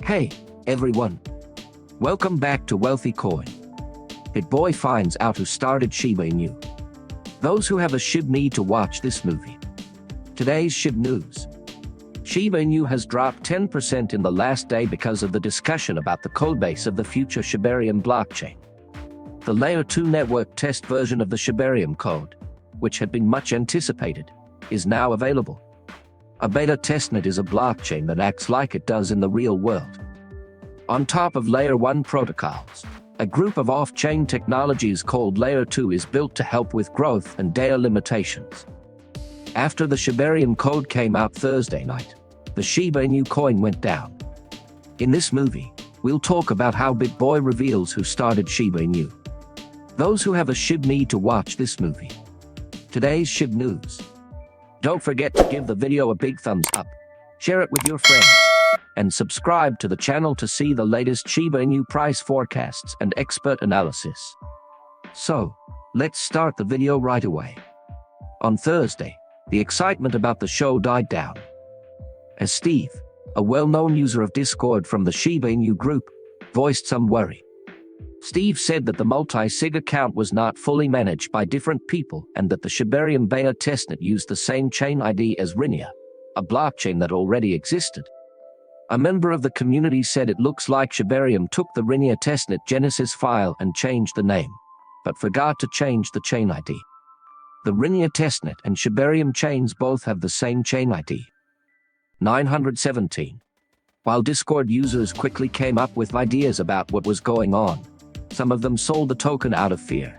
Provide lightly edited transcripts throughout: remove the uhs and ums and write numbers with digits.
Hey, everyone. Welcome back to Wealthy Coin. Bitboy finds out who started Shiba Inu. Those who have a Shib need to watch this movie. Today's Shib news. Shiba Inu has dropped 10% in the last day because of the discussion about the codebase of the future Shibarium blockchain. The Layer 2 network test version of the Shibarium code, which had been much anticipated, is now available. A beta testnet is a blockchain that acts like it does in the real world. On top of Layer 1 protocols, a group of off-chain technologies called Layer 2 is built to help with growth and data limitations. After the Shibarium code came out Thursday night, the Shiba Inu coin went down. In this movie, we'll talk about how Bitboy reveals who started Shiba Inu. Those who have a Shib need to watch this movie. Today's Shib news. Don't forget to give the video a big thumbs up, share it with your friends, and subscribe to the channel to see the latest Shiba Inu price forecasts and expert analysis. So, let's start the video right away. On Thursday, the excitement about the show died down, as Steve, a well-known user of Discord from the Shiba Inu group, voiced some worry. Steve said that the multi-sig account was not fully managed by different people and that the Shibarium beta testnet used the same chain ID as Rinia, a blockchain that already existed. A member of the community said it looks like Shibarium took the Rinia testnet Genesis file and changed the name, but forgot to change the chain ID. The Rinia testnet and Shibarium chains both have the same chain ID, 917. While Discord users quickly came up with ideas about what was going on, some of them sold the token out of fear,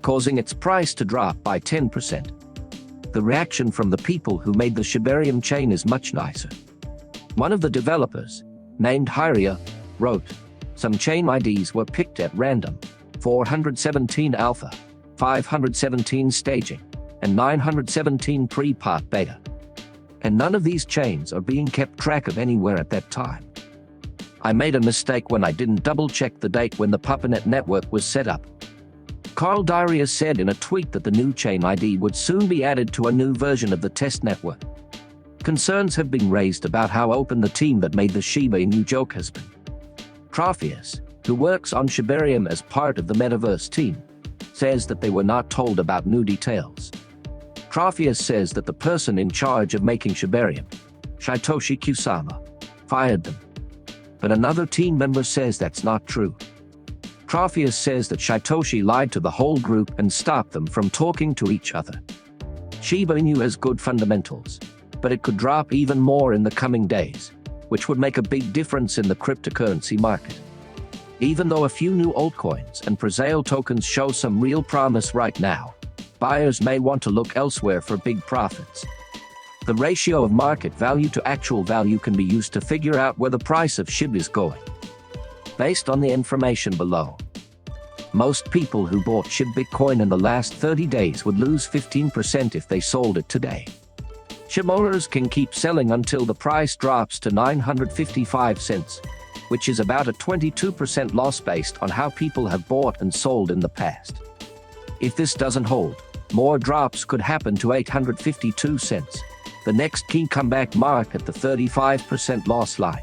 causing its price to drop by 10%. The reaction from the people who made the Shibarium chain is much nicer. One of the developers, named Hyria, wrote, "Some chain IDs were picked at random, 417 alpha, 517 staging, and 917 pre-part beta. And none of these chains are being kept track of anywhere at that time. I made a mistake when I didn't double-check the date when the Puppetnet network was set up." Carl Darius said in a tweet that the new chain ID would soon be added to a new version of the test network. Concerns have been raised about how open the team that made the Shiba Inu joke has been. Trophius, who works on Shibarium as part of the Metaverse team, says that they were not told about new details. Trophius says that the person in charge of making Shibarium, Satoshi Kusama, fired them. But another team member says that's not true. Trophius says that Satoshi lied to the whole group and stopped them from talking to each other. Shiba Inu has good fundamentals, but it could drop even more in the coming days, which would make a big difference in the cryptocurrency market. Even though a few new altcoins and Presale tokens show some real promise right now, buyers may want to look elsewhere for big profits. The ratio of market value to actual value can be used to figure out where the price of Shib is going. Based on the information below, most people who bought Shib Bitcoin in the last 30 days would lose 15% if they sold it today. Shib owners can keep selling until the price drops to 955 cents, which is about a 22% loss based on how people have bought and sold in the past. If this doesn't hold, more drops could happen to 852 cents. The next key comeback mark at the 35% loss line.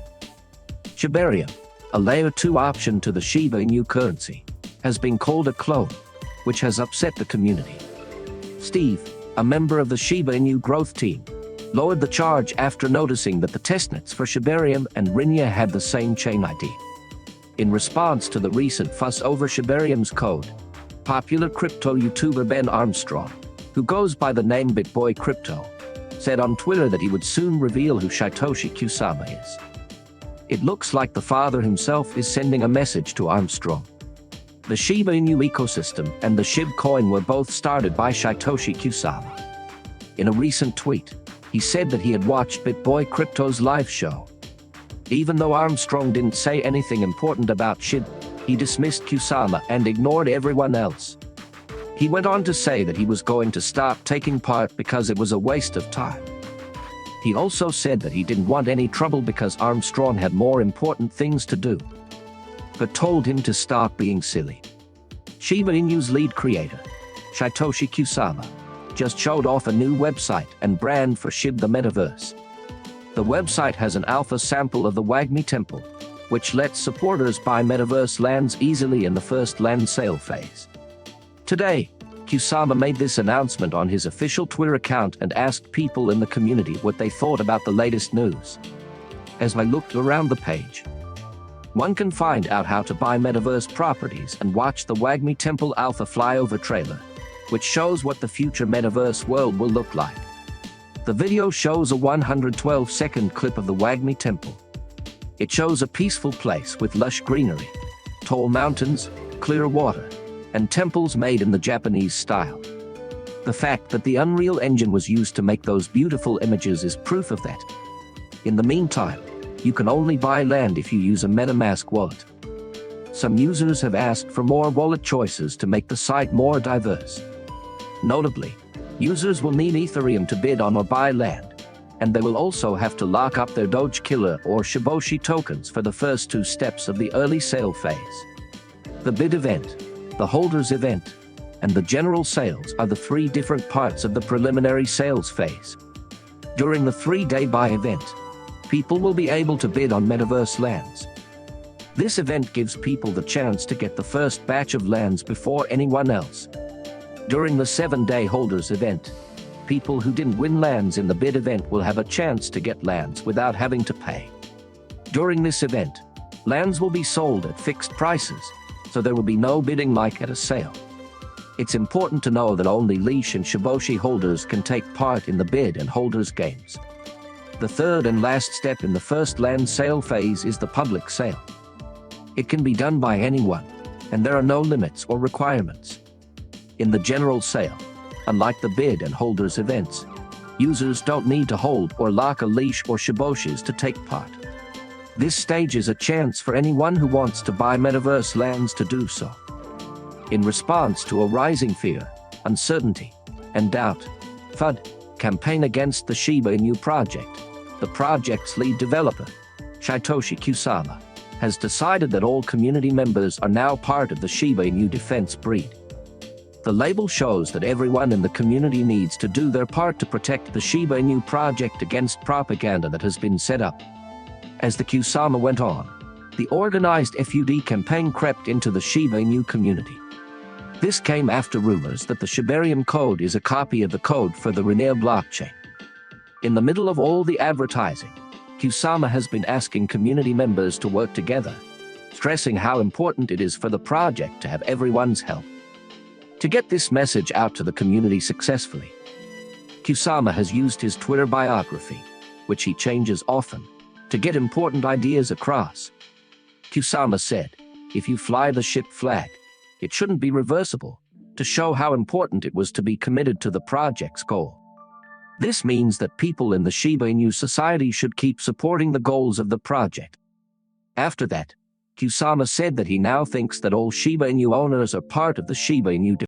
Shibarium, a Layer 2 option to the Shiba Inu currency, has been called a clone, which has upset the community. Steve, a member of the Shiba Inu growth team, lowered the charge after noticing that the testnets for Shibarium and Rinia had the same chain ID. In response to the recent fuss over Shibarium's code, popular crypto YouTuber Ben Armstrong, who goes by the name Bitboy Crypto, said on Twitter that he would soon reveal who Satoshi Kusama is. It looks like the father himself is sending a message to Armstrong. The Shiba Inu ecosystem and the Shib coin were both started by Satoshi Kusama. In a recent tweet, he said that he had watched Bitboy Crypto's live show. Even though Armstrong didn't say anything important about Shib, he dismissed Kusama and ignored everyone else. He went on to say that he was going to stop taking part because it was a waste of time. He also said that he didn't want any trouble because Armstrong had more important things to do, but told him to stop being silly. Shiba Inu's lead creator, Satoshi Kusama, just showed off a new website and brand for Shib the Metaverse. The website has an alpha sample of the Wagmi Temple, which lets supporters buy metaverse lands easily in the first land sale phase. Today, Kusama made this announcement on his official Twitter account and asked people in the community what they thought about the latest news. As I looked around the page, one can find out how to buy metaverse properties and watch the Wagmi Temple Alpha flyover trailer, which shows what the future metaverse world will look like. The video shows a 112-second clip of the Wagmi Temple. It shows a peaceful place with lush greenery, tall mountains, clear water, and temples made in the Japanese style. The fact that the Unreal Engine was used to make those beautiful images is proof of that. In the meantime, you can only buy land if you use a MetaMask wallet. Some users have asked for more wallet choices to make the site more diverse. Notably, users will need Ethereum to bid on or buy land, and they will also have to lock up their Doge Killer or Shiboshi tokens for the first 2 steps of the early sale phase. The bid event, the holders event, and the general sales are the 3 different parts of the preliminary sales phase. During the 3-day buy event, people will be able to bid on metaverse lands. This event gives people the chance to get the first batch of lands before anyone else. During the 7-day holders event, people who didn't win lands in the bid event will have a chance to get lands without having to pay. During this event, lands will be sold at fixed prices, so there will be no bidding like at a sale. It's important to know that only Leash and Shiboshi holders can take part in the bid and holders games. The third and last step in the first land sale phase is the public sale. It can be done by anyone, and there are no limits or requirements. In the general sale, unlike the bid and holders events, users don't need to hold or lock a leash or Shiboshis to take part. This stage is a chance for anyone who wants to buy metaverse lands to do so. In response to a rising fear, uncertainty, and doubt, FUD campaign against the Shiba Inu project, the project's lead developer, Satoshi Kusama, has decided that all community members are now part of the Shiba Inu defense breed. The label shows that everyone in the community needs to do their part to protect the Shiba Inu project against propaganda that has been set up. As the Kusama went on, the organized FUD campaign crept into the Shiba Inu community. This came after rumors that the Shibarium code is a copy of the code for the Renier blockchain. In the middle of all the advertising, Kusama has been asking community members to work together, stressing how important it is for the project to have everyone's help. To get this message out to the community successfully, Kusama has used his Twitter biography, which he changes often, to get important ideas across. Kusama said, "If you fly the ship flag, it shouldn't be reversible," to show how important it was to be committed to the project's goal. This means that people in the Shiba Inu society should keep supporting the goals of the project. After that, Kusama said that he now thinks that all Shiba Inu owners are part of the Shiba Inu